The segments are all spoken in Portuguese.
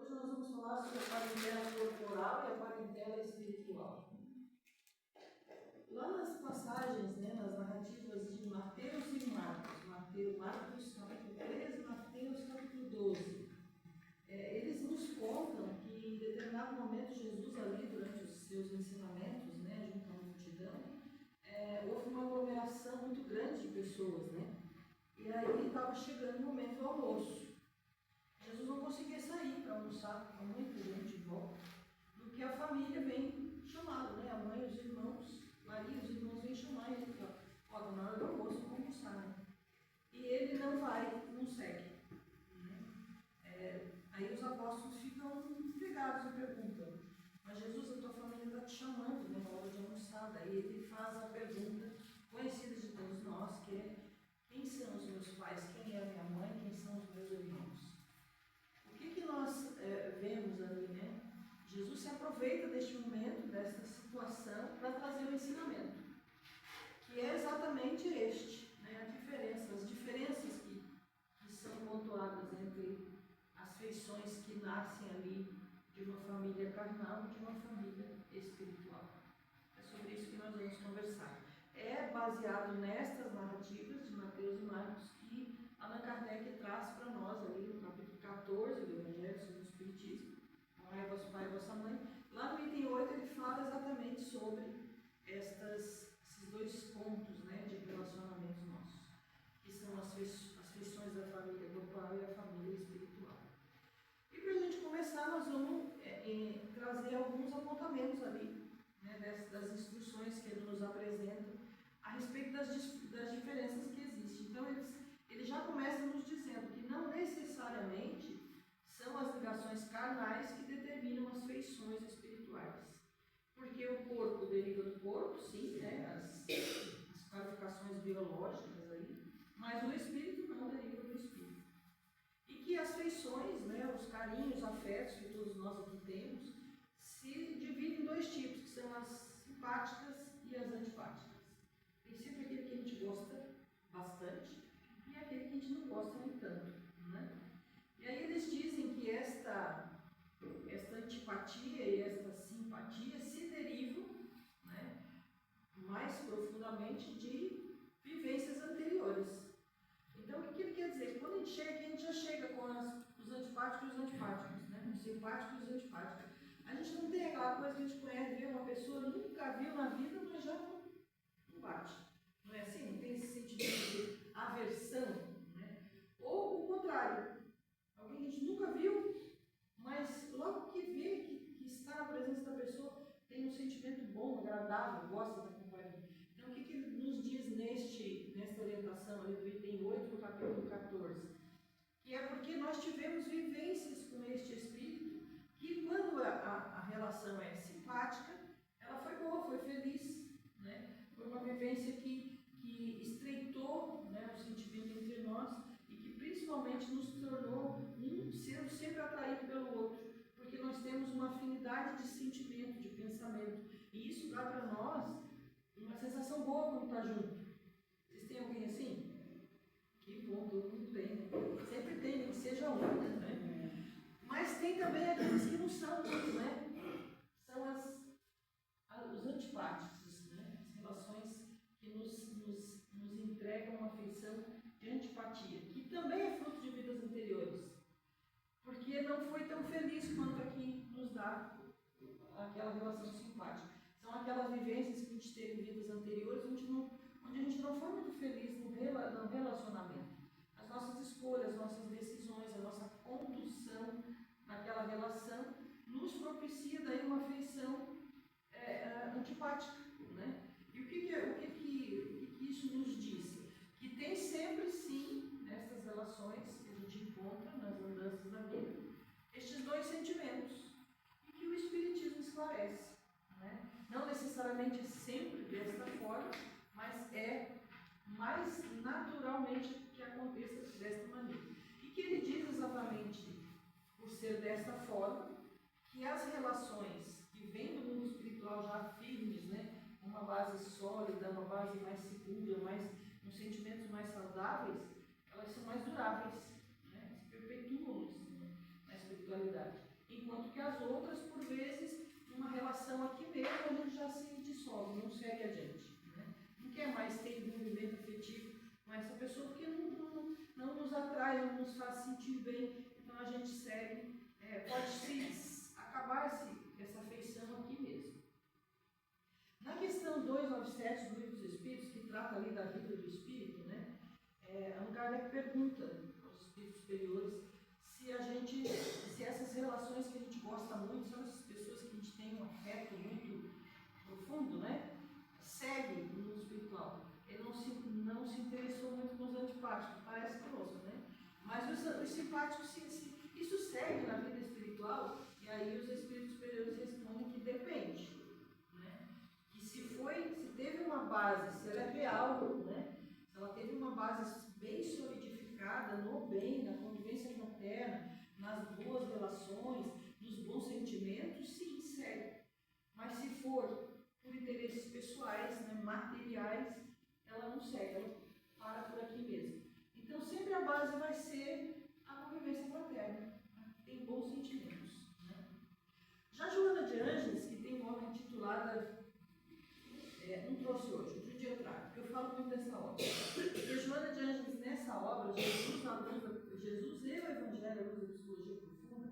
Hoje nós vamos falar sobre a parentela corporal e a parentela espiritual. Lá nas passagens, nas narrativas de Mateus e Marcos, Marcos capítulo 13, Mateus capítulo 12, eles nos contam que em determinado momento Jesus ali, durante os seus ensinamentos, junto à multidão, houve uma aglomeração muito grande de pessoas, E aí estava chegando o momento do almoço. Jesus não conseguia sair para almoçar, com muita gente em volta, do que a família vem chamá-lo, A mãe e os irmãos, Maria e os irmãos vêm chamar ele e falam, ó, na hora do almoço vamos almoçar, E ele não vai, não segue. Aí os apóstolos ficam intrigados e perguntam, mas Jesus, a tua família está te chamando, na hora de almoçar. Daí ele faz a pergunta conhecida de todos nós, que é, quem são os meus pais, quem é a minha mãe, quem são os meus irmãos? O que nós vemos ali, Jesus se aproveita deste momento, desta situação, para trazer o ensinamento, que é exatamente este, as diferenças que são pontuadas entre as feições que nascem ali de uma família carnal e de uma família espiritual. É sobre isso que nós vamos conversar. É baseado nestas narrativas de Mateus e Marcos que Allan Kardec traz para nós ali no capítulo 14 do Evangelho sobre o Espiritismo, Amai vosso pai e vossa mãe. Lá no item 8 ele fala exatamente sobre esses dois pontos de relacionamentos nossos, que são as feições da família corporal e a família espiritual. E para a gente começar, nós vamos trazer alguns apontamentos ali, das instruções que ele nos apresenta a respeito das diferenças que existem. Então, ele já começa nos dizendo que não necessariamente são as ligações carnais que determinam as feições espirituais. Porque o corpo deriva do corpo, sim, as qualificações biológicas aí, mas o espírito não deriva do espírito. E que as feições, os carinhos, os afetos que todos nós aqui temos, se dividem em dois tipos, que são as simpáticas e as antipáticas. Tem sempre aquele que a gente gosta bastante e aquele que a gente não gosta nem tanto, E aí eles dizem que esta antipatia e esta simpatia se derivam, mais profundamente de vivências anteriores. Então, o que ele quer dizer? Quando a gente chega aqui, a gente já chega com os antipáticos e os antipáticos, os simpáticos e os antipáticos. A gente não tem aquela coisa que a gente conhece, vê uma pessoa, nunca viu na vida, mas já não bate. Não é assim? Não tem esse sentimento de aversão, Ou o contrário, alguém que a gente nunca viu, mas logo que vê que está na presença da pessoa, tem um sentimento bom, agradável, gosta da companhia. Então, o que ele nos diz nesta orientação ali do item 8 do capítulo 14? Que é porque nós tivemos vivências com este espírito, que quando a relação é simpática, ela foi boa, foi feliz, Foi uma vivência que estreitou o sentimento entre nós e que principalmente nos tornou um ser sempre atraído pelo outro, porque nós temos uma afinidade de sentimento, de pensamento, e isso dá para nós uma sensação boa quando está junto. Vocês têm alguém assim? Que bom, todo mundo tem, Sempre tem, nem que seja um, Mas tem também aqueles que não são, São os antipáticos, As relações que nos entregam uma afeição de antipatia, que também é fruto de vidas anteriores, porque não foi tão feliz quanto aqui nos dá aquela relação simpática. São aquelas vivências que a gente teve em vidas anteriores onde a gente não foi muito feliz no relacionamento. As nossas escolhas, as nossas decisões, a nossa condução naquela relação nos propicia daí uma afeição antipática, E o que isso nos diz? Que tem sempre, sim, nessas relações que a gente encontra nas andanças da vida, estes dois sentimentos, e que o Espiritismo esclarece. Não necessariamente sempre desta forma, mas é mais naturalmente que aconteça desta maneira. E que ele diz exatamente, por ser desta forma, que as relações que vêm do mundo espiritual já firmes, uma base sólida, uma base mais segura, com sentimentos mais saudáveis, elas são mais duráveis, se perpetuam na espiritualidade. enquanto que as outras, por vezes, numa relação aqui mesmo, a gente já se dissolve, não segue adiante. Né? Não quer mais ter envolvimento afetivo com essa pessoa, porque não nos atrai, não nos faz sentir bem, então a gente segue, pode acabar essa afeição aqui mesmo. Na questão 297 do Livro dos Espíritos, que trata ali da vida do Espírito, né, Allan Kardec pergunta aos Espíritos superiores se essas relações que a gente gosta muito, são essas pessoas que a gente tem um afeto muito profundo, né, segue no mundo espiritual. Ele não se interessou muito com os antipáticos, parece conosco, né? Mas os simpáticos, isso segue na vida espiritual, e aí os Espíritos superiores respondem que depende. Que se teve uma base, se ela é real, né? Se ela teve uma base bem solidificada no bem, na convivência fraterna, nas boas relações, nos bons sentimentos, sim, segue. Mas se for por interesses pessoais, né, materiais, ela não segue, ela para por aqui mesmo. Então sempre a base vai ser a convivência fraterna, né? Tem bons sentimentos. Né? Já Joana de Ângeles, que tem uma obra intitulada não trouxe hoje, outro dia eu trago, porque eu falo muito dessa obra. Porque Joana de Ângeles, nessa obra, Jesus e o Evangelho, a luz da psicologia profunda,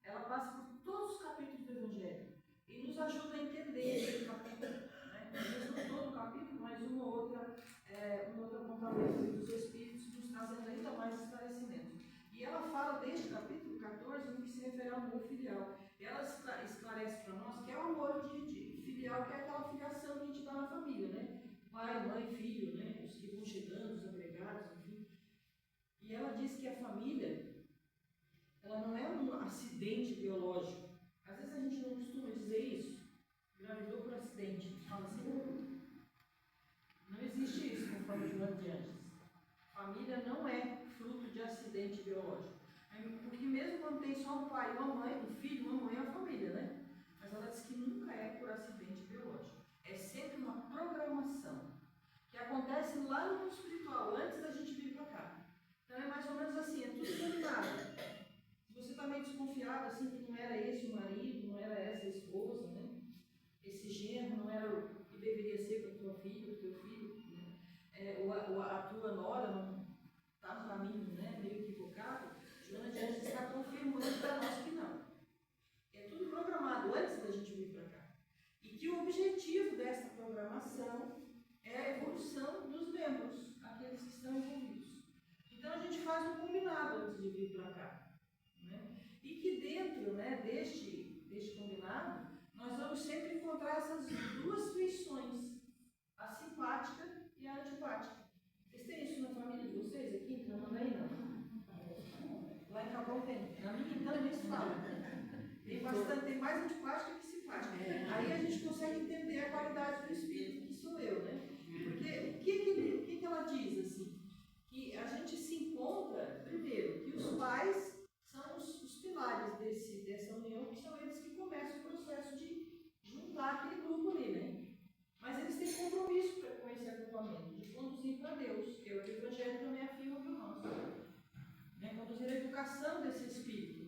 ela passa por todos os capítulos do Evangelho e nos ajuda a entender esse capítulo. Né? Talvez não todo o capítulo, mas um outro apontamento dos Espíritos, nos trazendo ainda mais esclarecimentos. E ela fala desde o capítulo 14 no que se refere ao amor filial. Ela esclarece para nós que é o amor filial, que é aquela filiação que a gente dá na família, né? Pai, mãe, filho, né? Os que vão chegando, os agregados, enfim. E ela diz que a família, ela não é um acidente biológico. Às vezes a gente não costuma dizer isso. Engravidou por acidente. Fala assim, não existe isso conforme Joana de Ângeles. Família não é fruto de acidente biológico. Porque mesmo quando tem só um pai e uma mãe, um filho, uma mãe é a família, né? Mas ela diz que nunca é por acidente biológico. É sempre uma programação que acontece lá no mundo espiritual, antes da gente vir para cá. Então é mais ou menos assim, é tudo combinado. Se você está meio desconfiado, assim, que não era esse o marido, não era essa a esposa, né? Esse genro não era o que deveria ser para a tua filha, para o teu filho, né? Ou a tua nora não está no caminho, né? Meio equivocado, Joana de Ângeles está confirmando para nós que não. É tudo programado antes da gente vir para cá. E que o objetivo dessa programação é a evolução dos membros, aqueles que estão envolvidos. Então a gente faz um combinado antes de vir para cá. Né? E que dentro, né, deste combinado, nós vamos sempre encontrar essas duas feições, a simpática e a antipática. Vocês têm isso na família de vocês aqui em Tramandaí, não? Lá em Cabral tem. Na minha então nem se fala. Tem mais antipática que simpática. Aí a gente consegue entender a qualidade do espírito, que sou eu, né? Porque o que ela diz assim? Que a gente se encontra, primeiro, que os pais são os pilares dessa união, que são eles que começam o processo de juntar aquele grupo ali, né? Mas eles têm compromisso com esse agrupamento, de conduzir para Deus, que é o que o Evangelho também afirma para nós. Né? Conduzir a educação desse espírito,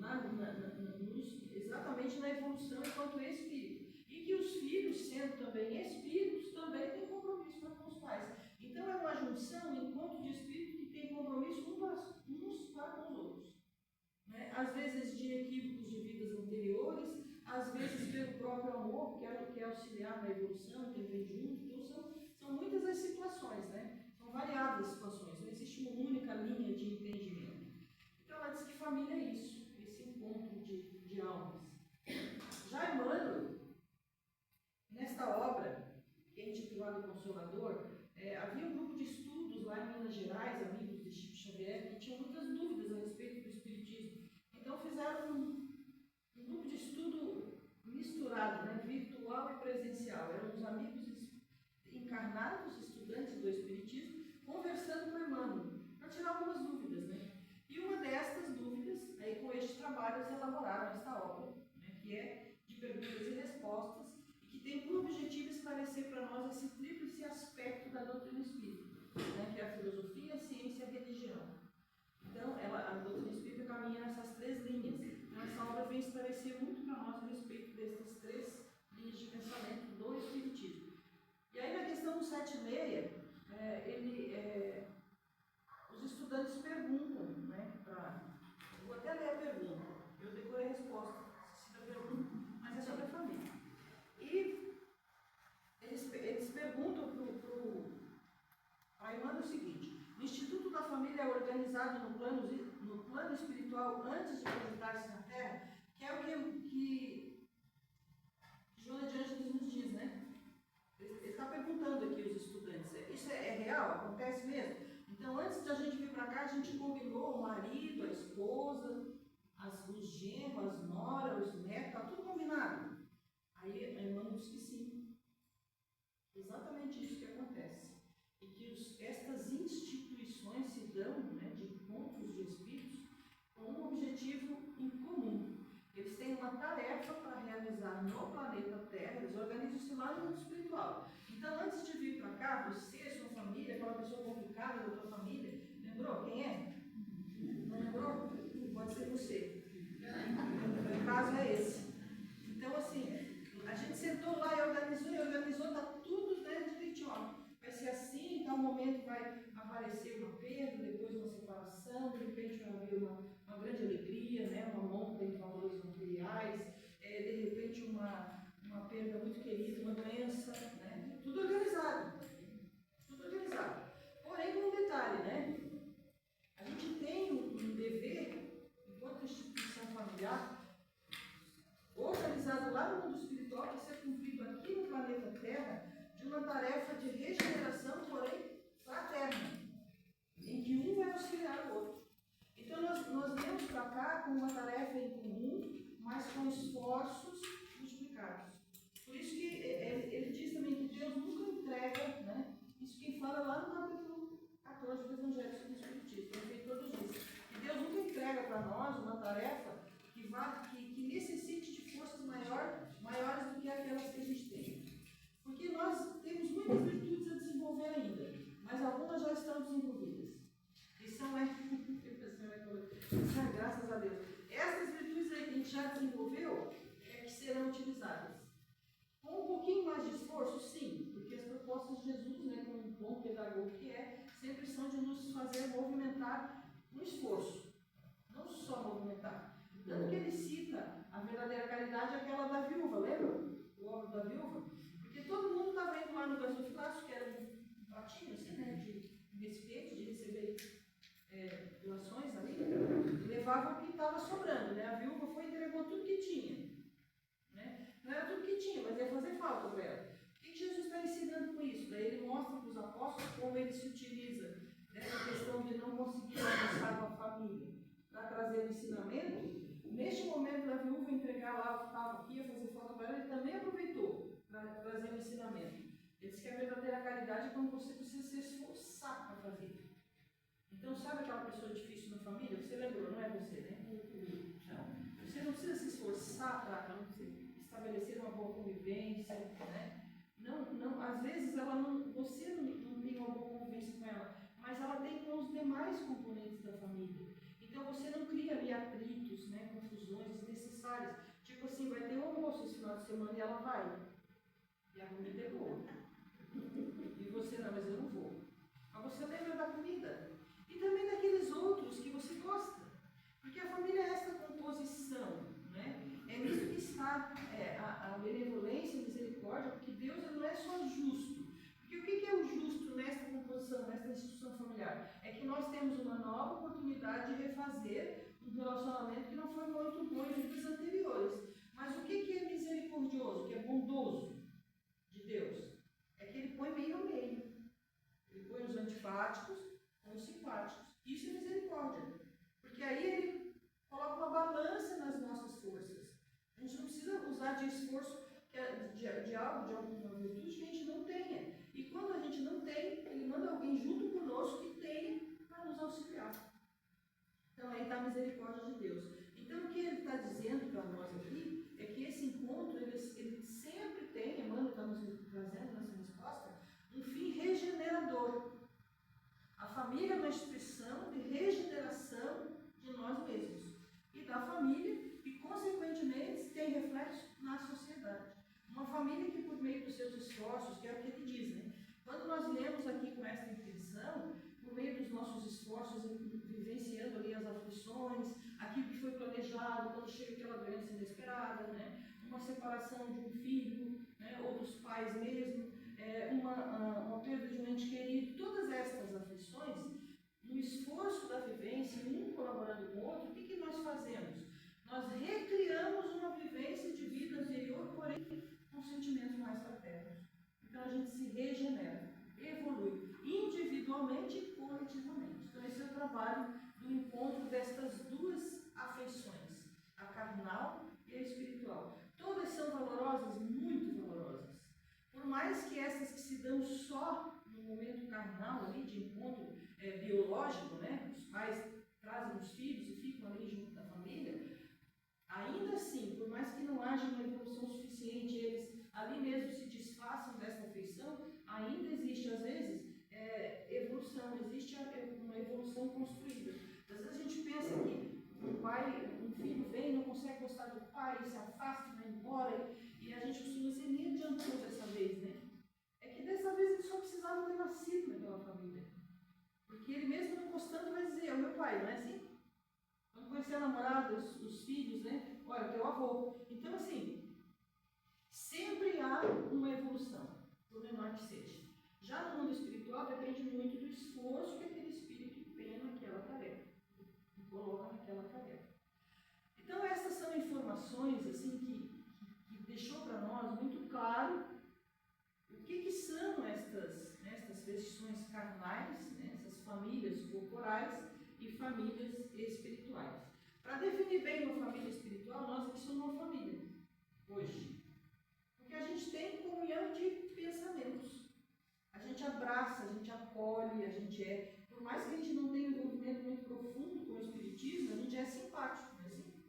exatamente na evolução enquanto espírito. E que os filhos, sendo também espíritos, também têm compromisso com os pais. Então é uma junção, um encontro de espírito que tem compromisso uns para com os outros. Né? Às vezes de equívocos de vidas anteriores, às vezes pelo próprio amor, que quer auxiliar na evolução, intervir junto. Então são muitas as situações, né? São variadas as situações, não existe uma única linha de entendimento. Então ela diz que família é isso, esse encontro de almas. Já Emmanuel, nesta obra, que é intitulada Consolador, havia um grupo de estudos lá em Minas Gerais, amigos de Chico Xavier, que tinham muitas dúvidas a respeito do Espiritismo. Então fizeram um grupo de estudo misturado, né, virtual e presencial. Eram os amigos encarnados, estudantes do Espiritismo, conversando com Emmanuel, para tirar algumas dúvidas. Né? E uma destas dúvidas, aí com este trabalho eles elaboraram esta obra, né, que é de perguntas e respostas, e que tem por objetivo esclarecer para nós esse tríplice aspecto da doutrina espírita, né, que é a filosofia, a ciência e a religião. Então, a doutrina espírita caminha nessas três linhas. Então, essa obra vem esclarecer muito espiritual antes de apresentar-se na Terra, que é o que Joana de Ângeles nos diz, né? Ele está perguntando aqui os estudantes, isso é real? Acontece mesmo? Então, antes da gente vir para cá, a gente combinou o marido, a esposa, os genros, as noras, os netos, está tudo combinado. Aí a irmã diz que sim. Exatamente isso que acontece. E que estas instituições se dão, né, de encontros de espíritos com um objetivo em comum. Eles têm uma tarefa para realizar no planeta Terra, eles organizam-se lá no mundo espiritual. Então, antes de vir para cá, você, sua família, aquela pessoa complicada da tua família, lembrou quem é? Não lembrou? Pode ser você. O caso é esse. Então, assim, a gente sentou lá e organizou, está tudo, né, direitinho. Ó. Vai ser assim, em tal momento vai aparecer uma perda, depois uma separação, de repente vai haver uma grande alegria, né, uma monta de valores materiais, de repente uma perda muito querida, uma doença, né, tudo organizado. Tudo organizado. Porém, com um detalhe, né? A gente tem um dever, enquanto instituição familiar, organizado lá no mundo espiritual, que ser cumprido aqui no planeta Terra, de uma tarefa de regeneração, porém fraterna, em que um vai auxiliar o outro. Então nós viemos para cá com uma tarefa em comum, mas com esforços multiplicados. Por isso que ele diz também que Deus nunca entrega, né? Isso quem fala lá no capítulo 14 do Evangelho segundo o Espiritismo, o Benfeitor nos diz, que Deus nunca entrega para nós uma tarefa que necessite de forças maiores do que aquelas que a gente tem. Porque nós temos muitas virtudes a desenvolver ainda, mas algumas já estão desenvolvidas. E são, graças a Deus, essas virtudes aí que a gente já desenvolveu é que serão utilizadas. Com um pouquinho mais de esforço, sim, porque as propostas de Jesus, né, como um bom pedagogo que sempre são de nos fazer movimentar um esforço, não só movimentar. Tanto que ele cita a verdadeira caridade, aquela da viúva, lembra? O óbvio da viúva? Porque todo mundo estava indo lá no gasofilácio, que era um pratinho assim, né, de recipiente, de receber doações ali, e levava o que estava sobrando, né? A viúva foi e entregou tudo que tinha. Né? Não era tudo que tinha, mas ia fazer falta para ela. O que Jesus está ensinando com isso? Daí ele mostra para os apóstolos como ele se utiliza dessa questão de não conseguir alcançar com a família para trazer o ensinamento. Neste momento da viúva entregar lá o que estava aqui, ia fazer falta para ela, ele também aproveitou para trazer o ensinamento. Ele diz que a verdadeira caridade é quando você precisa se esforçar para fazer. Então, sabe aquela pessoa difícil na família? Você lembrou, não é você, né? Não. Você não precisa se esforçar para estabelecer uma boa convivência, né? Não, às vezes você não tem uma boa convivência com ela, mas ela tem com os demais componentes da família. Então você não cria ali atritos, né, confusões desnecessárias. Tipo assim, vai ter um almoço esse final de semana e ela vai. E a comida é boa. E você não, mas eu não vou. Mas você lembra da comida. E também daqueles outros que você gosta. Porque a família é essa composição, né? É nisso que está a benevolência, a misericórdia, porque Deus não é só justo. Porque o que é o justo nesta composição, nesta instituição familiar? É que nós temos uma nova oportunidade de refazer um relacionamento que não foi muito bom em vidas anteriores. Mas o que é misericordioso, o que é bondoso de Deus? É que ele põe meio a meio. Ele põe os antipáticos com os simpáticos. Isso é misericórdia. Porque aí ele coloca uma balança nas nossas forças. A gente não precisa usar de esforço de algo, de alguma virtude que a gente não tenha. E quando a gente não tem, ele manda alguém junto conosco que tenha para nos auxiliar. Então aí está a misericórdia de Deus. Então o que ele está dizendo para nós aqui é que esse encontro, ele sempre tem, Emmanuel está nos trazendo nessa resposta, um fim regenerador. A família é uma instituição de regeneração de nós mesmos e da família, e consequentemente tem reflexo na sociedade. Uma família que, por meio dos seus esforços, que é o que ele diz, né? Quando nós lemos aqui com esta intenção, por meio dos nossos esforços, vivenciando ali as aflições, aquilo que foi planejado, quando chega aquela doença inesperada, né? Uma separação de um filho, né? Ou dos pais mesmo, uma perda de um ente querido, todas estas aflições, no esforço da vivência, um colaborando com o outro, o que nós fazemos? Nós recriamos uma vivência de vida anterior, porém com sentimentos mais fraternos. Então a gente se regenera, evolui, individualmente e coletivamente. Então esse é o trabalho do encontro destas duas afeições, a carnal e a espiritual. Todas são valorosas, muito valorosas. Por mais que essas que se dão só no momento carnal, ali de encontro biológico, né? Os pais trazem os filhos e ficam ali junto da família, ainda assim, por mais que não haja uma evolução suficiente, eles ali mesmo se desfaçam dessa afeição, ainda existe, às vezes, evolução, existe uma evolução construída. Às vezes a gente pensa que um filho vem, não consegue gostar do pai, se afasta, vai embora, e a gente costuma dizer, nem adiantou dessa vez, né? É que dessa vez ele só precisava ter nascido naquela família. Porque ele mesmo não gostando vai dizer, é o meu pai, não é assim? Quando conhecer a namorada, os filhos, né? Olha, o teu avô. Então, assim, sempre há uma evolução, por menor que seja. Já no mundo espiritual, depende muito do esforço que aquele espírito empenha naquela tarefa, e coloca naquela tarefa. Então, essas são informações, assim, que deixou para nós muito claro o que são estas versões carnais, né? Essas famílias corporais e famílias espirituais. Para definir bem uma família espiritual, nós que somos uma família, hoje. Porque a gente tem comunhão de pensamentos. A gente abraça, a gente acolhe, a gente por mais que a gente não tenha um envolvimento muito profundo com o espiritismo, a gente é simpático, não é assim?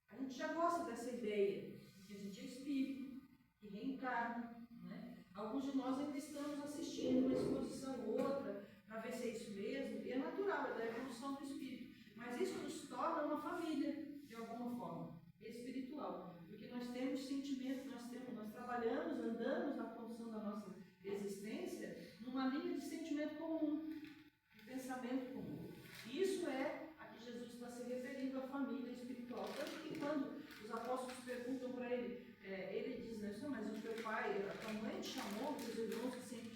A gente já gosta dessa ideia, que a gente é espírito, que reencarna, né? Alguns de nós ainda estamos assistindo uma exposição ou outra, para ver se é isso mesmo, e é natural, é da evolução do espírito. Mas isso nos torna uma família, de alguma forma, espiritual. Porque nós temos sentimentos, nós trabalhamos, andamos na condição da nossa existência numa linha de sentimento comum, de pensamento comum. E isso é a que Jesus está se referindo à família espiritual. Tanto que quando os apóstolos perguntam para ele, ele diz, né, mas o teu pai, a tua mãe te chamou, os irmãos, assim,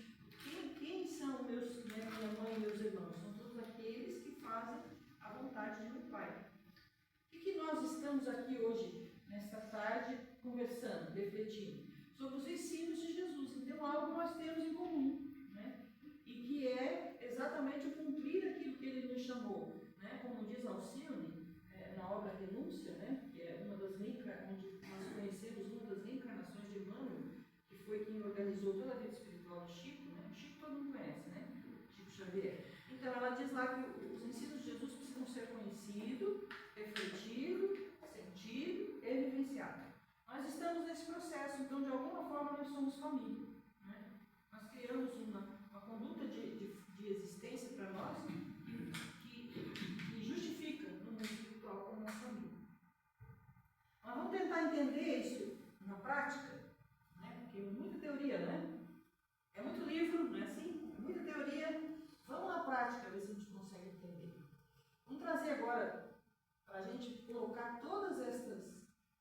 quem são meus, né, minha mãe e meus irmãos? São todos aqueles que fazem a vontade de meu pai. O que nós estamos aqui hoje, nesta tarde, conversando, refletindo? Sobre os ensinos de Jesus. Então, algo nós temos em comum, né? E que é exatamente o cumprir aquilo que ele nos chamou, né? Como diz Alcione, na obra Renúncia, né? Que é uma das onde nós conhecemos uma das reencarnações de Emmanuel, que foi quem organizou toda a vida espiritual de Chico, né? Chico todo mundo conhece, né? Chico Xavier. Então, ela diz lá que os ensinos de Jesus precisam ser conhecidos, refletidos, sentidos e vivenciados. Nós estamos nesse processo, então de alguma forma nós somos família, né? Nós criamos uma conduta de existência para nós que justifica no mundo espiritual como uma família. Mas vamos tentar entender isso na prática, né? Porque é muita teoria, né? É muito livro, não é assim? É muita teoria. Vamos na prática ver se a gente consegue entender. Vamos trazer agora, para a gente colocar todas estas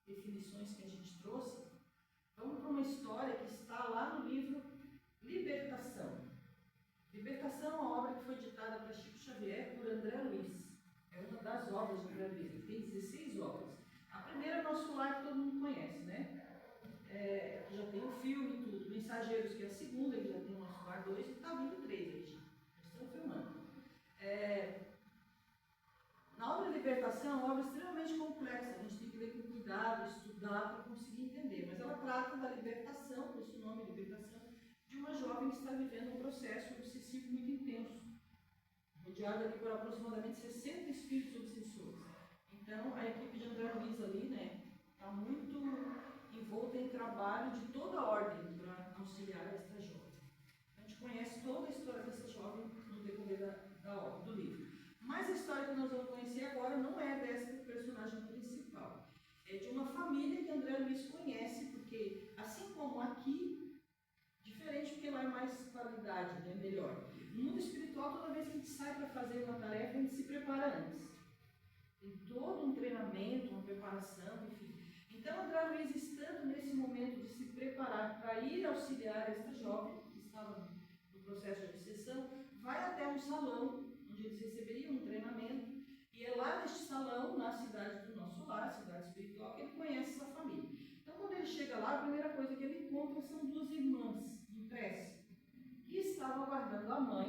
definições que a gente trouxe, vamos para uma história que está lá no livro Libertação. Libertação é uma obra que foi ditada para Chico Xavier por André Luiz. É uma das obras de André Luiz, ele tem 16 obras. A primeira é Nosso Lar, que todo mundo conhece, né? Já tem o filme e tudo. Mensageiros, que é a segunda, que já tem o Nosso Lar 2, e está vindo 3 aí, já. Estão filmando. Na obra Libertação é uma obra extremamente complexa, a gente tem que ler com cuidado, estudar para conseguir entender, mas ela trata da libertação, por isso o nome Libertação, de uma jovem que está vivendo um processo obsessivo muito intenso, rodeada ali por aproximadamente 60 espíritos obsessores. Então a equipe de André Luiz ali, né, está muito envolta em trabalho de toda a ordem para auxiliar esta jovem. A gente conhece toda a história dessa jovem no decorrer da obra, do livro. Mas a história que nós vamos conhecer agora não é dessa personagem principal. É de uma família que André Luiz conhece, porque, assim como aqui, diferente porque lá é mais qualidade, né, melhor. No mundo espiritual, toda vez que a gente sai para fazer uma tarefa, a gente se prepara antes. Tem todo um treinamento, uma preparação, enfim. Então, André Luiz, estando nesse momento de se preparar para ir auxiliar esta jovem, que estava no processo de obsessão, vai até um salão onde eles receberiam um treinamento, e é lá neste salão, na cidade do nosso lar, cidade espiritual, que ele conhece essa família. Então, quando ele chega lá, a primeira coisa que ele encontra são duas irmãs em prece, que estavam aguardando a mãe,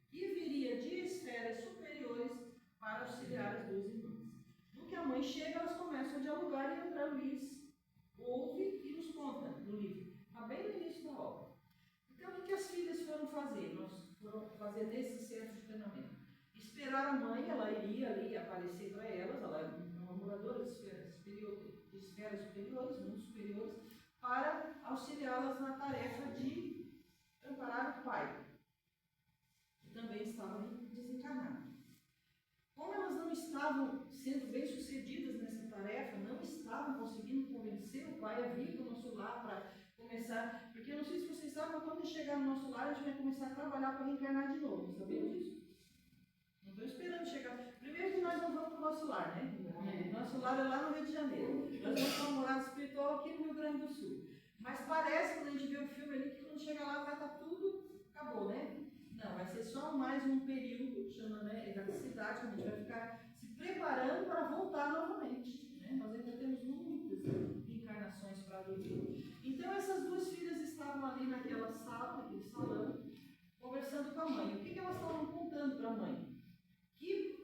que viria de esferas superiores para auxiliar as duas irmãs. No que a mãe chega, elas começam a dialogar, e André Luiz ouve e nos conta no livro. Está bem no início da obra. Então, o que as filhas foram fazer? Nós foram fazer nesse centro de treinamento. Esperar a mãe, ela iria ali aparecer para elas, ela é uma moradora de esferas superiores, mundos superiores, para auxiliá-las na tarefa de amparar o pai, que também estava desencarnado. Como elas não estavam sendo bem-sucedidas nessa tarefa, não estavam conseguindo convencer o pai a vir para o nosso lar para começar, porque eu não sei se vocês sabem, mas quando chegar no nosso lar, a gente vai começar a trabalhar para reencarnar de novo, sabiam disso? Não estou esperando chegar. Primeiro que nós não vamos para o nosso lar, né? Nosso lar é lá no Rio de Janeiro. Nós vamos para uma morada espiritual aqui no Rio Grande do Sul. Mas parece, quando a gente vê o filme ali, que quando chegar lá vai estar tudo, acabou, né? Não, vai ser só mais um período, chama, né, cidade, que a gente vai ficar se preparando para voltar novamente. Né? Nós ainda temos muitas encarnações para viver. Então, essas duas filhas estavam ali naquela sala, naquele salão, conversando com a mãe. O que elas estavam contando para a mãe? Que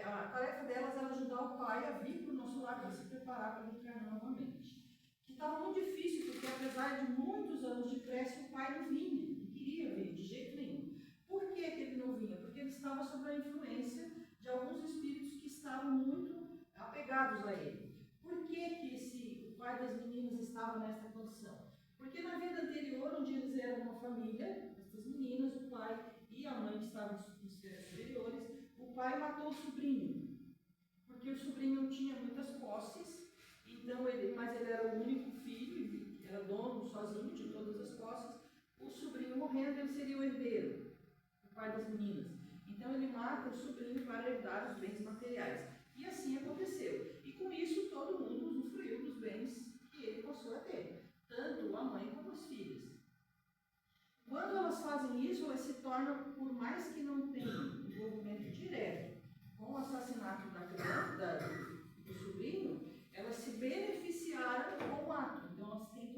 a tarefa delas era ajudar o pai a vir para o nosso lar para se preparar para reencarnar novamente. Que estava muito difícil, porque apesar de muitos anos de prece, o pai não vinha, não queria vir de jeito nenhum. Por que ele não vinha? Porque ele estava sob a influência de alguns espíritos que estavam muito apegados a ele. Por que o pai das meninas estava nessa condição? Porque na vida anterior, onde eles eram uma família, essas meninas, o pai e a mãe que estavam em esferas superiores, o pai matou o sobrinho, porque o sobrinho tinha muitas posses, então mas ele era o único filho, era dono sozinho de todas as posses. O sobrinho morrendo, ele seria o herdeiro, o pai das meninas. Então ele mata o sobrinho para herdar os bens materiais. E assim aconteceu. E com isso todo mundo usufruiu dos bens que ele passou a ter, tanto a mãe como as filhas. Quando elas fazem isso, elas se tornam, por mais que não tenham envolvimento direto com o assassinato da criança, do sobrinho, elas se beneficiaram com o ato. Então elas têm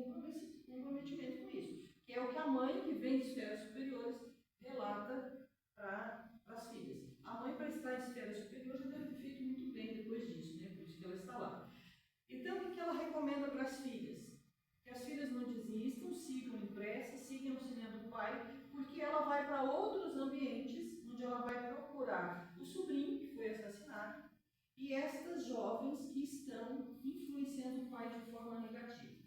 comprometimento com isso. Que é o que a mãe, que vem de esferas superiores, relata para as filhas. A mãe, para estar em esferas superiores, já deve ter feito muito bem depois disso, né? Por isso que ela está lá. Então, o que ela recomenda para as filhas? Que as filhas não desistam, sigam em prece, sigam auxiliando o pai, porque ela vai para outros ambientes, onde ela vai procurar o sobrinho que foi assassinado e estas jovens que estão influenciando o pai de forma negativa.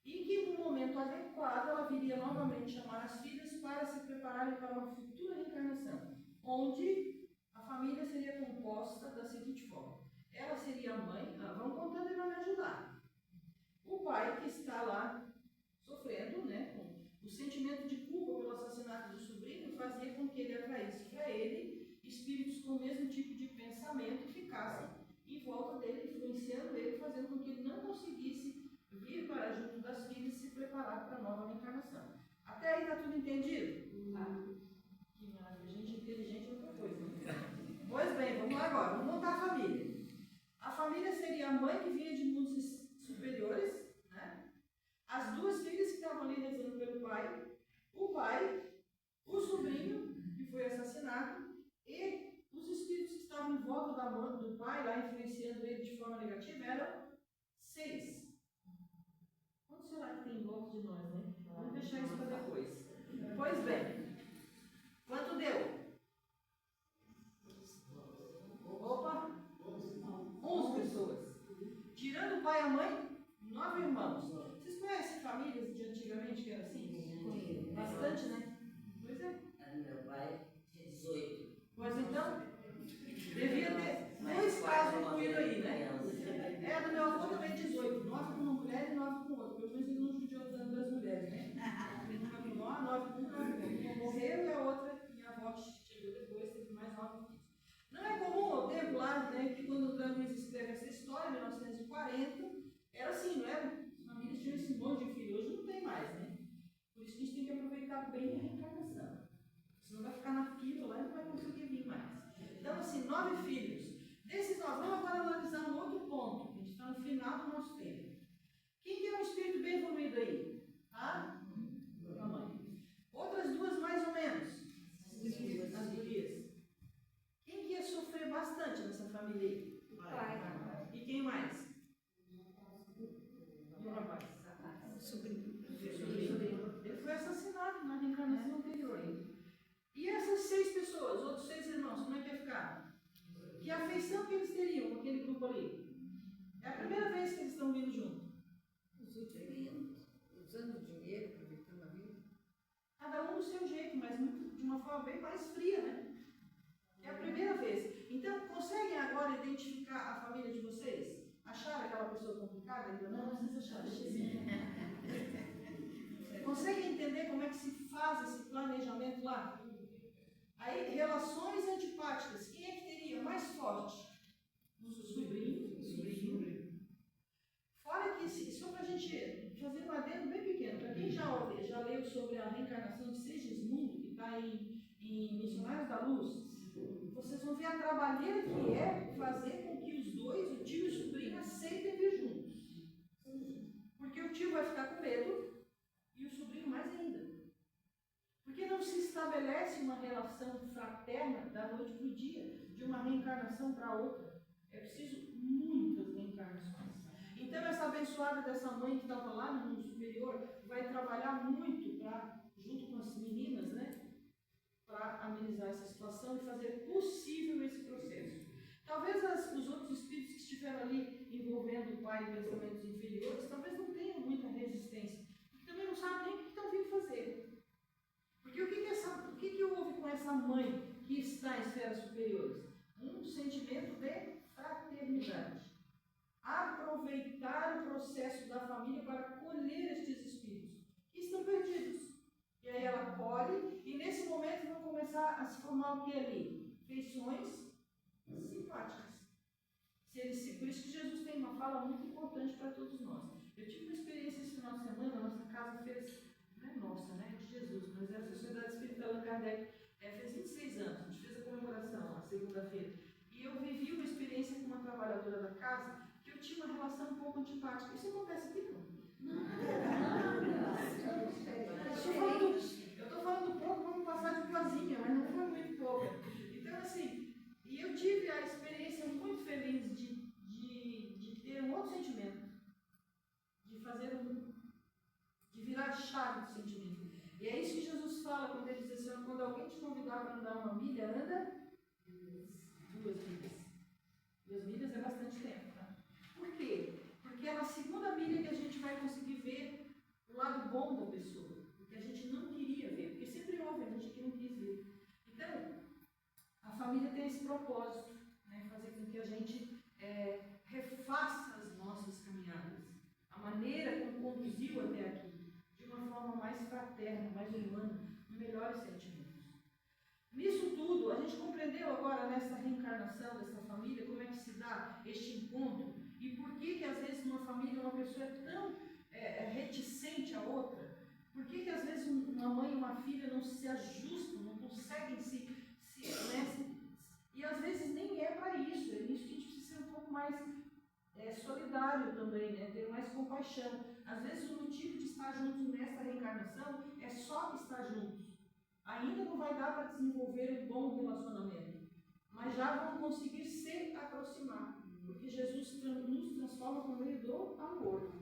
E que no momento adequado ela viria novamente chamar as filhas para se prepararem para uma futura reencarnação, onde a família seria composta da seguinte forma: ela seria a mãe, vão contando e vai me ajudar. O pai que está lá sofrendo, né, com o sentimento de culpa pelo assassinato do sobrinho, fazia com que ele atraísse para ele espíritos com o mesmo tipo de pensamento que ficassem em volta dele, influenciando ele, fazendo com que ele não conseguisse vir para junto das filhas e se preparar para a nova reencarnação. Até aí está tudo entendido? Que maravilha, gente inteligente é outra coisa, né? Pois bem, vamos lá agora, vamos montar a família. A família seria a mãe que vinha de mundos superiores, né? As duas filhas que estavam ali rezando pelo pai, o sobrinho que foi assassinado e os espíritos que estavam em volta da mãe do pai, lá influenciando ele de forma negativa, eram 6. Quanto será que tem em volta de nós, né? Vamos deixar isso para depois. Pois bem, quanto deu? Opa! 11 pessoas. Tirando o pai e a mãe, 9 irmãos. Vocês conhecem famílias de antigamente que era assim? Conheço. Bastante, né? Pois é. Meu pai tinha 18. Pois então, devia ter 2 casos incluídos aí, né? É, do meu avô também 18. 9 com uma mulher e 9 com outra. Pelo menos ele não judiou das mulheres, né? Uma com 9 com uma morreu e a outra, minha avó que chegou depois, teve mais 9 filhos. Não é comum ao tempo lá, né, que quando o André Luiz escreve essa história, em 1940, era assim, não era? As famílias tinham esse monte de filhos, hoje não tem mais, né? Por isso que a gente tem que aproveitar bem a reencarnação. Senão vai ficar na fila lá e não vai conseguir vir mais. Então, assim, 9 filhos. Desses 9, vamos agora analisar um outro ponto. A gente está no final do nosso tempo. Quem que é um espírito bem evoluído aí? A mãe. Outras duas mais ou menos. As gurias. Quem que ia sofrer bastante nessa família aí? O pai. E quem mais? E o rapaz? Sobrinho. Ele foi assassinado na reencarnação anterior. E essas 6 pessoas, outros 6 irmãos, como é que ia ficar? Que afeição que eles teriam com aquele grupo ali? É a primeira vez que eles estão vindo junto. Usando dinheiro, aproveitando a vida. Cada um do seu jeito, mas de uma forma bem mais fria, né? É a primeira vez. Então, conseguem agora identificar a família de vocês? Acharam aquela pessoa complicada? Ainda não? Vocês acharam? Conseguem entender como é que se faz esse planejamento lá? Aí, relações antipáticas. Quem é que teria mais forte? Um sobrinho. Fora que, só para a gente fazer um adendo bem pequeno, para quem já leu sobre a reencarnação de Segismundo, que está em Missionários da Luz, vocês vão ver a trabalheira que é fazer com que os dois, o tio e o sobrinho, aceitem vir juntos. Porque o tio vai ficar com medo e o sobrinho mais ainda. Porque não se estabelece uma relação fraterna da noite para o dia, de uma reencarnação para outra. É preciso muitas reencarnações. Então, essa abençoada dessa mãe que estava lá no mundo superior vai trabalhar muito junto com as meninas, né? Para amenizar essa situação e fazer possível esse processo. Talvez os outros espíritos que estiveram ali envolvendo o pai em pensamentos inferiores, talvez não tenham muita resistência, porque também não sabem nem o que estão vindo fazer. Porque o que houve com essa mãe que está em esferas superiores? Um sentimento de fraternidade. Aproveitar o processo da família para colher estes espíritos que estão perdidos. E aí ela colhe, e nesse momento vão começar a se formar o que ali? Feições simpáticas. Por isso que Jesus tem uma fala muito importante para todos nós. Eu tive uma experiência esse final de semana, a nossa casa fez, não é nossa, né? De Jesus, mas é a Sociedade Espírita Allan Kardec, fez 26 anos, a gente fez a comemoração na segunda-feira. E eu vivi uma experiência com uma trabalhadora da casa que eu tinha uma relação um pouco antipática. Isso acontece aqui não? Eu estou falando pouco, vamos passar de casinha, mas não foi muito pouco. Então, assim, e eu tive a experiência muito feliz de ter um outro sentimento, de virar a chave do sentimento. E é isso que Jesus fala quando ele diz assim: quando alguém te convidar para andar uma milha, anda 2 milhas. 2 milhas é bastante tempo, tá? Por quê? Porque é na segunda milha que a gente vai conseguir ver o lado bom da pessoa, o que a gente não queria ver, porque sempre houve a gente que não quis ver. Então, a família tem esse propósito, né, fazer com que a gente refaça as nossas caminhadas, a maneira como conduziu até aqui, de uma forma mais fraterna, mais humana, com melhores sentimentos. Nisso tudo, a gente compreendeu agora nessa reencarnação dessa família como é que se dá este encontro e por que às vezes numa família uma pessoa é tão reticente à outra, por que às vezes uma mãe e uma filha não se ajustam, não conseguem e às vezes nem é para isso, é isso que a gente precisa ser um pouco mais solidário também, né? Ter mais compaixão. Às vezes o motivo de estar juntos nessa reencarnação é só estar juntos. Ainda não vai dar para desenvolver um bom relacionamento, mas já vão conseguir se aproximar, porque Jesus nos transforma por meio do amor.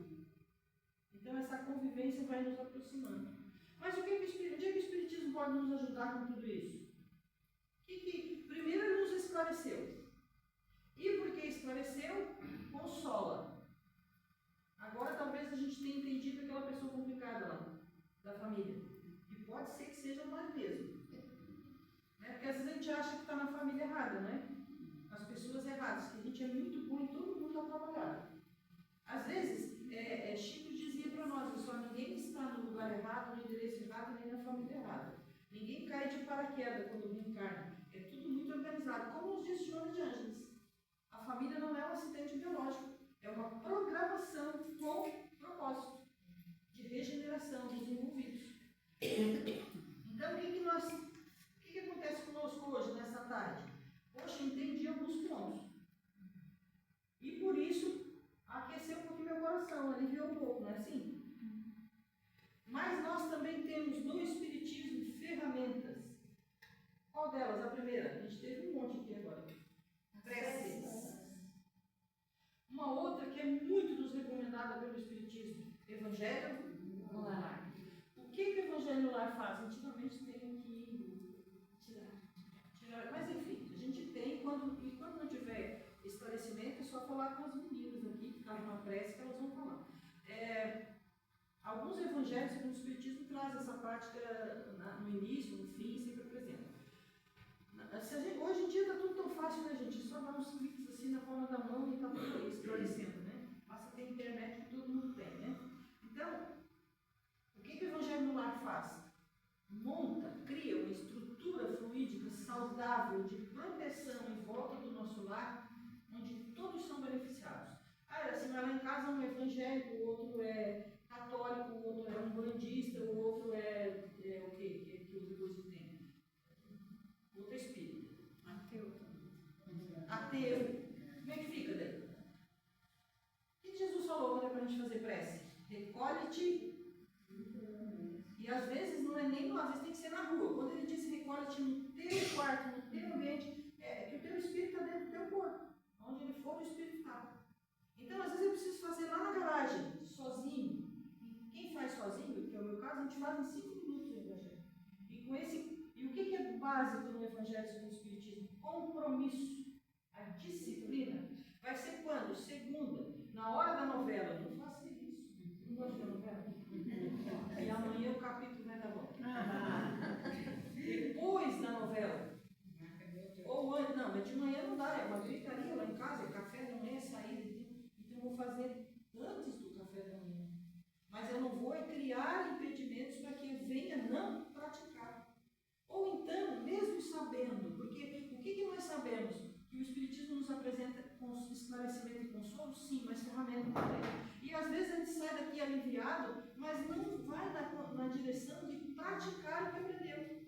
Então essa convivência vai nos aproximando. Mas onde é que o Espiritismo pode nos ajudar com tudo isso? Primeiro ele nos esclareceu. E porque esclareceu, consola. Agora talvez a gente tenha entendido aquela pessoa complicada lá, da família. E pode ser que seja nós mesmos. Porque às vezes a gente acha que está na família errada, né? As pessoas erradas, que a gente é muito bom e todo mundo está trabalhando. Às vezes, Chico dizia para nós, só ninguém está no lugar errado, no endereço errado, nem na família errada. Ninguém cai de paraquedas quando reencarna. É tudo muito organizado. Como nos diz Joana de Ângeles, a família não é um acidente biológico, é uma programação com propósito de regeneração dos envolvidos. Então, o falando, aliviou um pouco, não é assim? Mas nós também temos no Espiritismo ferramentas. Qual delas? A primeira, a gente teve um monte aqui agora. Preces. Uma outra que é muito nos recomendada pelo Espiritismo, Evangelho no Lar. O que o Evangelho no Lar faz? Antigamente tem que tirar. Mas enfim, a gente tem, e quando não tiver esclarecimento, é só falar com as meninas aqui, que está numa prece, que elas vão falar. Alguns evangelhos, segundo o Espiritismo, trazem essa prática no início, no fim, sempre apresenta. Hoje em dia está tudo tão fácil, né, gente? É só dar uns cliques assim na palma da mão e está tudo aí esclarecendo, né? Basta ter internet que todo mundo tem, né? Então, o que o Evangelho no Lar faz? Cria uma estrutura fluídica saudável de proteção em volta do nosso lar, onde todos são beneficiados. Assim, vai lá em casa um evangélico, o outro é católico, o outro é um bandista, o outro é o quê? Que outra coisa tem? Outro é espírita. Ateu. Como é que fica daí? O que Jesus falou quando é para a gente fazer prece? Recolhe-te. E às vezes não é nem lá, às vezes tem que ser na rua. Quando ele diz recolhe-te no teu quarto, no teu ambiente, é que o teu espírito está dentro do teu corpo. Onde ele for, o espírito está. Então, às vezes eu preciso fazer lá na garagem, sozinho. E quem faz sozinho, que é o meu caso, a gente faz em 5 minutos o evangelho. E o que é básico no Evangelho segundo o Espiritismo? Compromisso. A disciplina. Vai ser quando? Segunda, na hora da novela. Não faça isso. Não gosto da novela. E amanhã o capítulo vai dar bom. Depois da novela. Ou antes, não, mas de manhã não dá, é uma gritaria lá em casa, é café da manhã, é saída. Então eu vou fazer antes do café da manhã. Mas eu não vou criar impedimentos para que eu venha não praticar. Ou então, mesmo sabendo, porque o que nós sabemos? Que o Espiritismo nos apresenta com esclarecimento e consolo, sim, mas ferramenta também. E às vezes a gente sai daqui aliviado, mas não vai na direção de praticar o que aprendeu.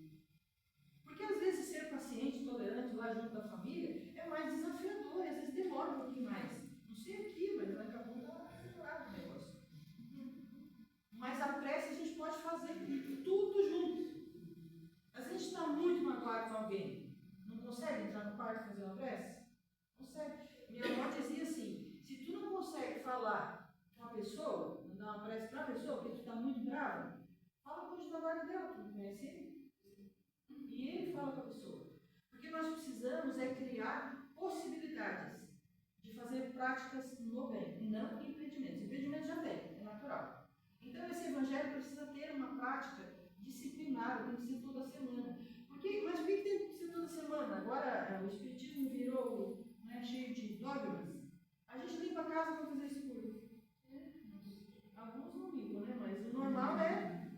Porque às vezes ser paciente, tolerante lá junto da família é mais desafiador, e às vezes demora um pouquinho mais. Não sei aqui, mas daqui a pouco dá acelerado o negócio. Mas a prece a gente pode fazer tudo junto. A gente está muito magoado com alguém. Não consegue entrar no quarto e fazer uma prece? Consegue. Minha avó dizia assim, se tu não consegue falar com a pessoa, mandar uma prece para a pessoa, porque tu está muito bravo, fala com o anjo da guarda dela, tu não conhece ele? E ele fala com a pessoa. Porque nós precisamos é criar possibilidades de fazer práticas no bem, não impedimentos. Impedimentos já tem, é natural. Então esse evangelho precisa ter uma prática disciplinar, tem que ser toda semana. Mas por que tem que ser toda semana? Agora o Espiritismo virou cheio de dogmas. A gente limpa a casa para fazer isso por. Alguns não limpam, né? Mas o normal é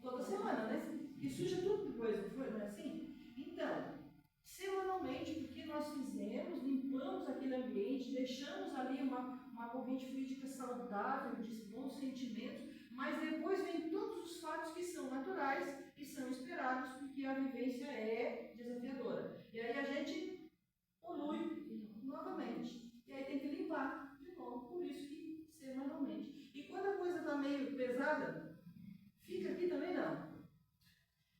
toda semana, né? E suja tudo depois, não é assim? Então, semanalmente, porque nós fizemos, limpamos aquele ambiente, deixamos ali uma corrente fluídica saudável, de bons sentimentos, mas depois vem todos os fatos que são naturais e são esperados, porque a vivência é desafiadora. E aí a gente polui novamente. E aí tem que limpar de novo, por isso que semanalmente. E quando a coisa está meio pesada, fica aqui também não.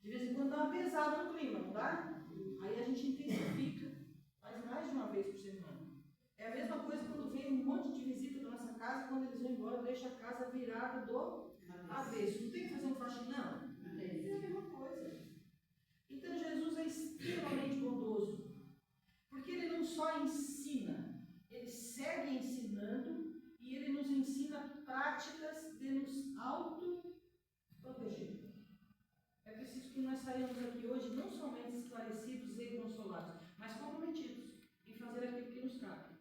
De vez em quando dá uma pesada no clima, não dá? Aí a gente intensifica, faz mais de uma vez por semana. É a mesma coisa quando vem um monte de visita da nossa casa, quando eles vão embora, deixa a casa virada do avesso. Não tem que fazer um faxinão? É a mesma coisa. Então Jesus é extremamente bondoso, porque ele não só ensina, ele segue ensinando e ele nos ensina práticas de nos auto-proteger. É preciso que nós saímos aqui hoje não somente esclarecidos e consolados, mas comprometidos em fazer aquilo que nos cabe.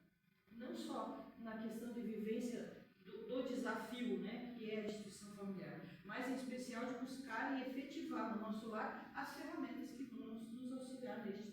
Não só na questão de vivência do desafio, né, que é a instituição familiar, mas em especial de buscar e efetivar no nosso lar as ferramentas que vão nos auxiliar neste